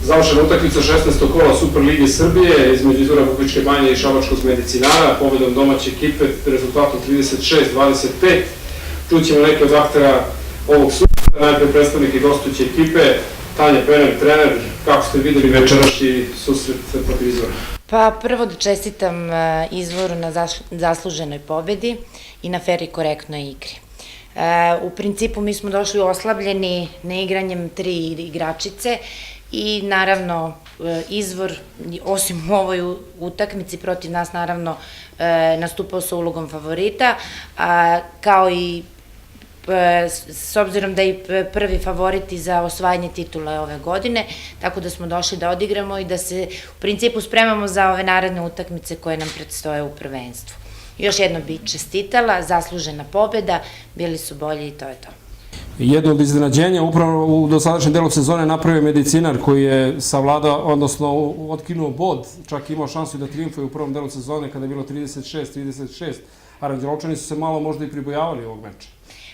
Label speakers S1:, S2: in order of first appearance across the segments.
S1: Završena utakmica 16. kola Superlige Srbije između Izvora Bukvičke banje i Šabačkog medicinara, pobedom domaće ekipe rezultatom 36-25. Čućemo neke od aktera ovog susreta, najprej predstavnik i gostujuće ekipe, Tanja Pener, trener. Kako ste videli večerašnji susret protiv Izvora?
S2: Pa prvo da čestitam Izvoru na zasluženoj pobedi i na fer i korektnoj igri. U principu mi smo došli oslabljeni neigranjem 3 igračice i naravno Izvor, osim u ovoj utakmici protiv nas, naravno nastupao sa ulogom favorita, kao i s obzirom da je prvi favoriti za osvajanje titula ove godine, tako da smo došli da odigramo i da se u principu spremamo za ove naredne utakmice koje nam predstoje u prvenstvu. Još jedno bih čestitala, zaslužena pobeda, bili su bolji i to je to.
S3: Jedno od iznenađenja upravo u dosadašnjem delu sezone napravio Medicinar koji je savladao, odnosno otkinuo bod, čak imao šansu da trijumfuje u prvom delu sezone kada je bilo 36-36. Aranđelovčani su se malo možda i pribojavali ovog meča.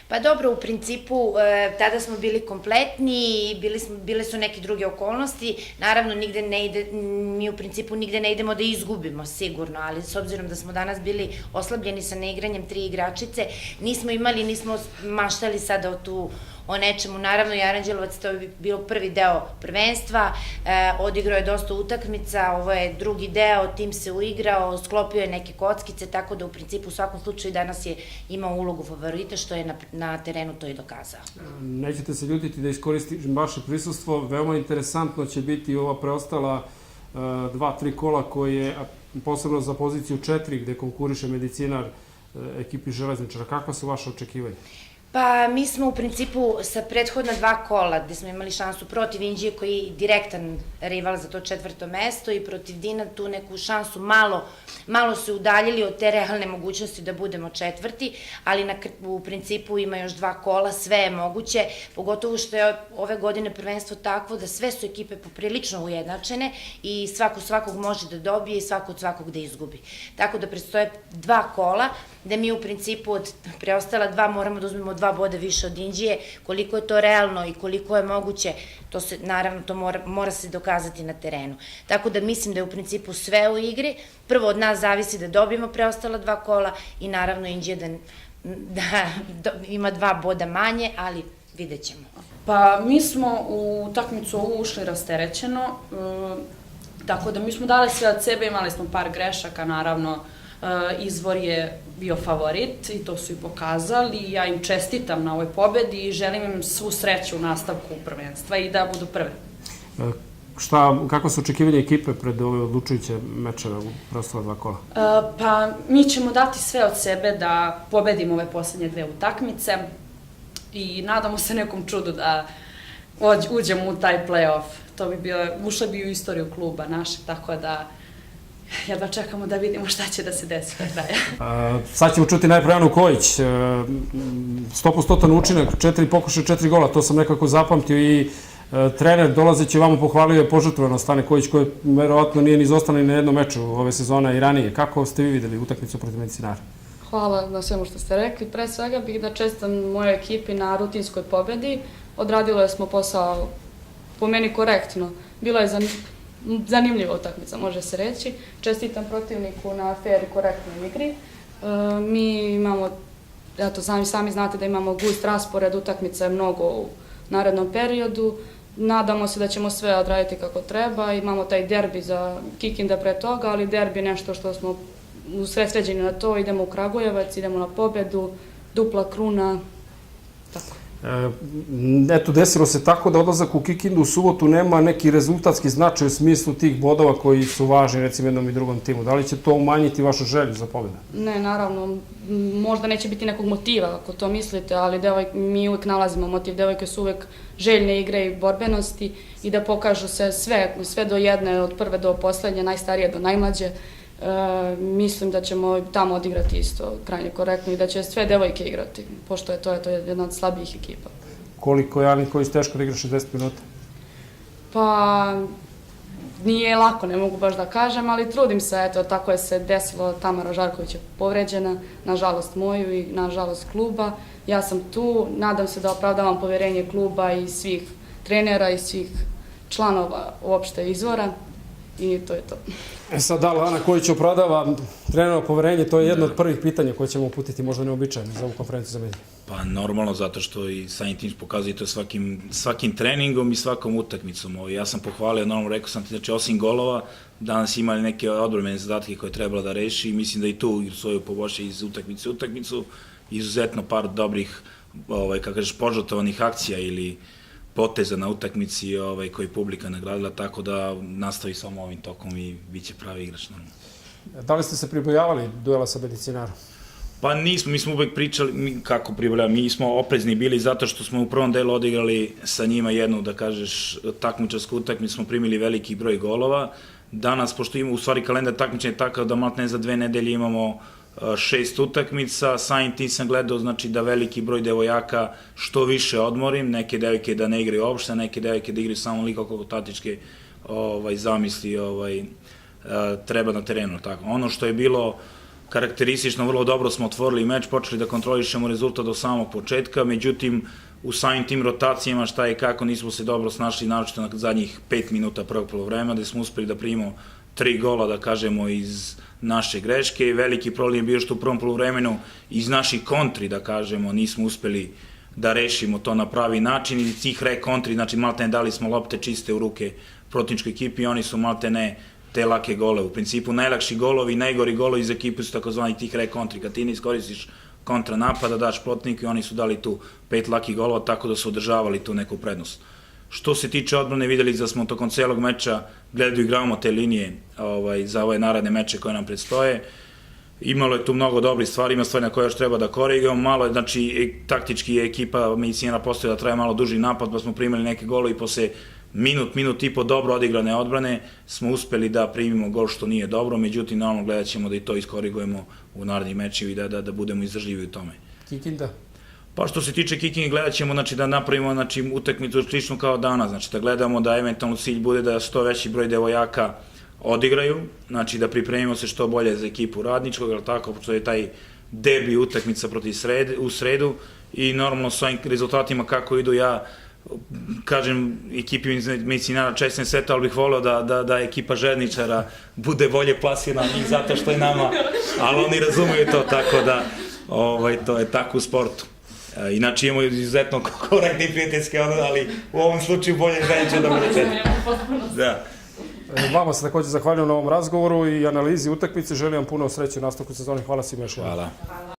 S2: Pa dobro, u principu tada smo bili kompletni i bile su neke druge okolnosti. Naravno, mi u principu nigde ne idemo da izgubimo, sigurno, ali s obzirom da smo danas bili oslabljeni sa neigranjem 3 igračice, nismo maštali sada o nečemu. Naravno, i Aranđelovac, to je bio prvi deo prvenstva, odigrao je dosta utakmica, ovo je drugi deo, tim se uigrao, sklopio je neke kockice, tako da u principu u svakom slučaju danas je imao ulogu favorita, što je na terenu to i dokazao.
S3: Nećete se ljutiti da iskoristim vaše prisustvo, veoma interesantno će biti ova preostala 2-3 kola koje, posebno za poziciju 4 gde konkuriše Medicinar ekipi Železničara. Kakva su vaše očekivanja?
S2: Pa mi smo u principu sa prethodna 2 kola gde smo imali šansu protiv Inđije koji je direktan rival za to 4. mesto i protiv Dina tu neku šansu malo se udaljili od te realne mogućnosti da budemo 4. ali u principu ima još 2 kola, sve je moguće, pogotovo što je ove godine prvenstvo takvo da sve su ekipe poprilično ujednačene i svako svakog može da dobije i svako od svakog da izgubi. Tako da predstoje 2 kola, da mi u principu od preostala 2 moramo da uzmemo 2 boda više od Inđije, koliko je to realno i koliko je moguće, to se, naravno, to mora se dokazati na terenu. Tako da mislim da je u principu sve u igri, prvo od nas zavisi da dobijemo preostala 2 kola i naravno Inđija da ima 2 boda manje, ali vidjet ćemo.
S4: Pa mi smo u utakmicu ovu ušli rasterećeno, tako da mi smo dali sve od sebe, imali smo par grešaka, naravno, Izvor je bio favorit i to su i pokazali. Ja im čestitam na ovoj pobedi i želim im svu sreću u nastavku prvenstva i da budu prve.
S3: Kako su očekivanje ekipe pred ove odlučujuće mečeve u preostala 2 kola?
S4: Pa mi ćemo dati sve od sebe da pobedimo ove poslednje 2 utakmice i nadamo se nekom čudu da uđemo u taj play-off. To bi bilo, ušli bi u istoriju kluba našeg, tako da jedva čekamo da vidimo šta će da se desi do kraja.
S3: Sad ćemo čuti najprej Anu Kojić. 100% učinak, 4 pokušaja, 4 gola, to sam nekako zapamtio i trener dolazeći vamo pohvalio je požrtvovano Stane Kojić koji verovatno nije ni izostala ni na jednom meču ove sezone i ranije. Kako ste vi videli utakmicu protiv Medicinara?
S5: Hvala na svemu što ste rekli. Pre svega bih da čestitam mojoj ekipi na rutinskoj pobedi. Odradilo smo posao po meni korektno. Bilo je zanimljiva utakmica, može se reći. Čestitam protivniku na fair i korektnoj igri. Mi imamo, eto, sami znate da imamo gust raspored, utakmica je mnogo u narednom periodu. Nadamo se da ćemo sve odraditi kako treba. Imamo taj derbi za Kikinda pre toga, ali derbi je nešto što smo usredsređeni na to. Idemo u Kragujevac, idemo na pobedu, dupla kruna, tako.
S3: Eto, desilo se tako da odlazak u Kikindu u subotu nema neki rezultatski značaj u smislu tih bodova koji su važni, recimo, jednom i drugom timu. Da li će to umanjiti vašu želju za pobedu?
S5: Ne, naravno. Možda neće biti nekog motiva, ako to mislite, ali mi uvek nalazimo motiv. Devojke su uvek željne igre i borbenosti i da pokažu se sve do jedne, od prve do poslednje, najstarije do najmlađe. Mislim da ćemo tamo odigrati isto krajnje korektno i da će sve devojke igrati, pošto je to jedna od slabijih ekipa.
S3: Koliko je Ani Kojić teško da igra 60 minuta?
S5: Pa nije lako, ne mogu baš da kažem, ali trudim se, eto, tako je se desilo. Tamara Žarković je povređena, nažalost moju i nažalost kluba. Ja sam tu, nadam se da opravdavam poverenje kluba i svih trenera i svih članova uopšte izvora i to je to.
S3: Sad, da li Ana Kojić opravdava trenerovo poverenje, to je jedno od prvih pitanja koje ćemo uputiti, možda neobičajno za ovu konferenciju za medije.
S6: Pa normalno, zato što i samim tim pokazuje to svakim treningom i svakom utakmicom. Ja sam pohvalio, normalno rekao sam ti, znači osim golova, danas imali neke odbrambene zadatke koje je trebalo da reši i mislim da i tu svoju poboljša iz utakmice u utakmicu, izuzetno par dobrih, kako kažeš, požrtvovanih akcija ili poteza na utakmici koji je publika nagradila, tako da nastavi samo ovim tokom i bit će pravi igrač normalno.
S3: Da li ste se pribojavali duela sa Medicinarom?
S6: Pa nismo, mi smo uvek pričali, kako pribojavali, mi smo oprezni bili zato što smo u prvom delu odigrali sa njima jednu, da kažeš, takmičarsku utakmicu, smo primili veliki broj golova. Danas, pošto imamo, u stvari kalendar takmičenja je takav da maltene za 2 nedelje imamo 6 utakmica, samim tim sam gledao, znači da veliki broj devojaka što više odmorim, neke devojke da ne igraju uopšte, neke devojke da igraju samo liko kako tatičke zamisli treba na terenu. Tako. Ono što je bilo karakteristično, vrlo dobro smo otvorili meč, počeli da kontrolišemo rezultat do samog početka, međutim, u samim tim rotacijama šta i kako nismo se dobro snašli, naročito na zadnjih 5 minuta prvog polovremena, gde smo uspeli da primimo 3 gola, da kažemo, iz naše greške. Veliki problem je bio što u prvom polovremenu iz naših kontri, da kažemo, nismo uspeli da rešimo to na pravi način i tih kontri, znači maltene dali smo lopte čiste u ruke protivničkoj ekipi i oni su maltene te lake gole. U principu najlakši golovi i najgori golovi iz ekipe su takozvani tih kontri. Kad ti ne iskoristiš kontranapada, daš protivniku i oni su dali tu 5 lakih golova, tako da su održavali tu neku prednost. Što se tiče odbrane, videli da smo tokom celog meča gledali igravamo te linije za ove naredne meče koje nam predstoje. Imalo je tu mnogo dobrih stvari, ima stvari na koje još treba da korigujemo. Malo je, znači, taktički je ekipa Medicinara postoje da traje malo duži napad, pa smo primili neke golovi i posle minut i po dobro odigrane odbrane smo uspeli da primimo gol što nije dobro, međutim, normalno gledat ćemo da i to iskorigujemo u narednim mečima i da budemo izdržljivi u tome.
S3: Kikinda?
S6: Pa što se tiče Kikinga, gledat ćemo da napravimo utakmicu slično kao danas, znači da gledamo da eventualno cilj bude da što veći broj devojaka odigraju, znači da pripremimo se što bolje za ekipu Radničkog, ali tako, što je taj derbi utakmica u sredu i normalno s ovim rezultatima kako idu, ja kažem ekipi Medicinara čestim sveta, ali bih voleo da ekipa Željezničara bude bolje plasirana njih zato što je nama, ali oni razumeju to, tako da to je tako u sportu. Inače imamo izuzetno korektne i prijateljske odnose, ali u ovom slučaju bolje Željezničar da bude četiri. Da.
S3: Vama se takođe zahvaljujem na ovom razgovoru i analizi utakmice. Želim vam puno sreće u nastavku sezoni. Hvala svima još jednom.
S6: Hvala.